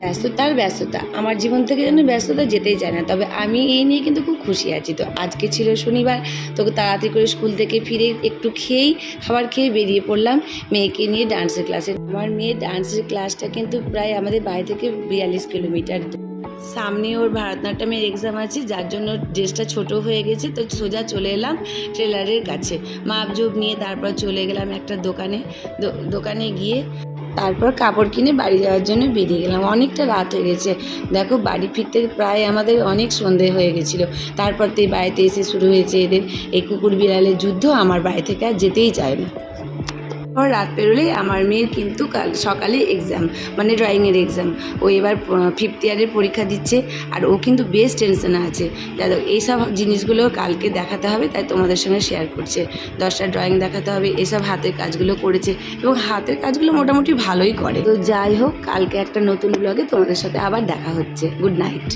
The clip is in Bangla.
ব্যস্ততা আমার জীবন থেকে যেন ব্যস্ততা যেতেই চায় না। তবে আমি এই নিয়ে কিন্তু খুব খুশি আছি। তো আজকে ছিল শনিবার, তো তাড়াতাড়ি করে স্কুল থেকে ফিরে একটু খাবার খেয়ে বেরিয়ে পড়লাম মেয়েকে নিয়ে ডান্সের ক্লাসে। আমার মেয়ের ডান্সের ক্লাসটা কিন্তু প্রায় আমাদের বাড়ি থেকে 42 কিলোমিটার। সামনে ওর ভারতনাট্যমের এক্সাম আছে, যার জন্য ড্রেসটা ছোট হয়ে গেছে। তো সোজা চলে এলাম টেলারের কাছে, মাপজোপ নিয়ে তারপর চলে গেলাম একটা দোকানে গিয়ে তারপর কাপড় কিনে বাড়ি যাওয়ার জন্য বেরিয়ে গেলাম। অনেকটা রাত হয়ে গেছে, দেখো বাড়ি ফিরতে প্রায় আমাদের অনেক সন্ধে হয়ে গেছিলো। তারপর তো এই বাড়িতে এসে শুরু হয়েছে এদের এই কুকুর বিড়ালের যুদ্ধ। আমার বাড়ি থেকে আর যেতেই চায় না। আর রাত পেরোলেই আমার মেয়ের কিন্তু কাল সকালে এক্সাম, মানে ড্রয়িংয়ের এক্সাম। ও এবার 5th ইয়ারের পরীক্ষা দিচ্ছে, আর ও কিন্তু বেশ টেনশনে আছে। যাই এইসব জিনিসগুলো কালকে দেখাতে হবে, তাই তোমাদের সঙ্গে শেয়ার করছে। 10টা ড্রয়িং দেখাতে হবে, এসব হাতের কাজগুলো করেছে এবং হাতের কাজগুলো মোটামুটি ভালোই করে। তো যাই হোক, কালকে একটা নতুন ব্লগে তোমাদের সাথে আবার দেখা হচ্ছে। Good night.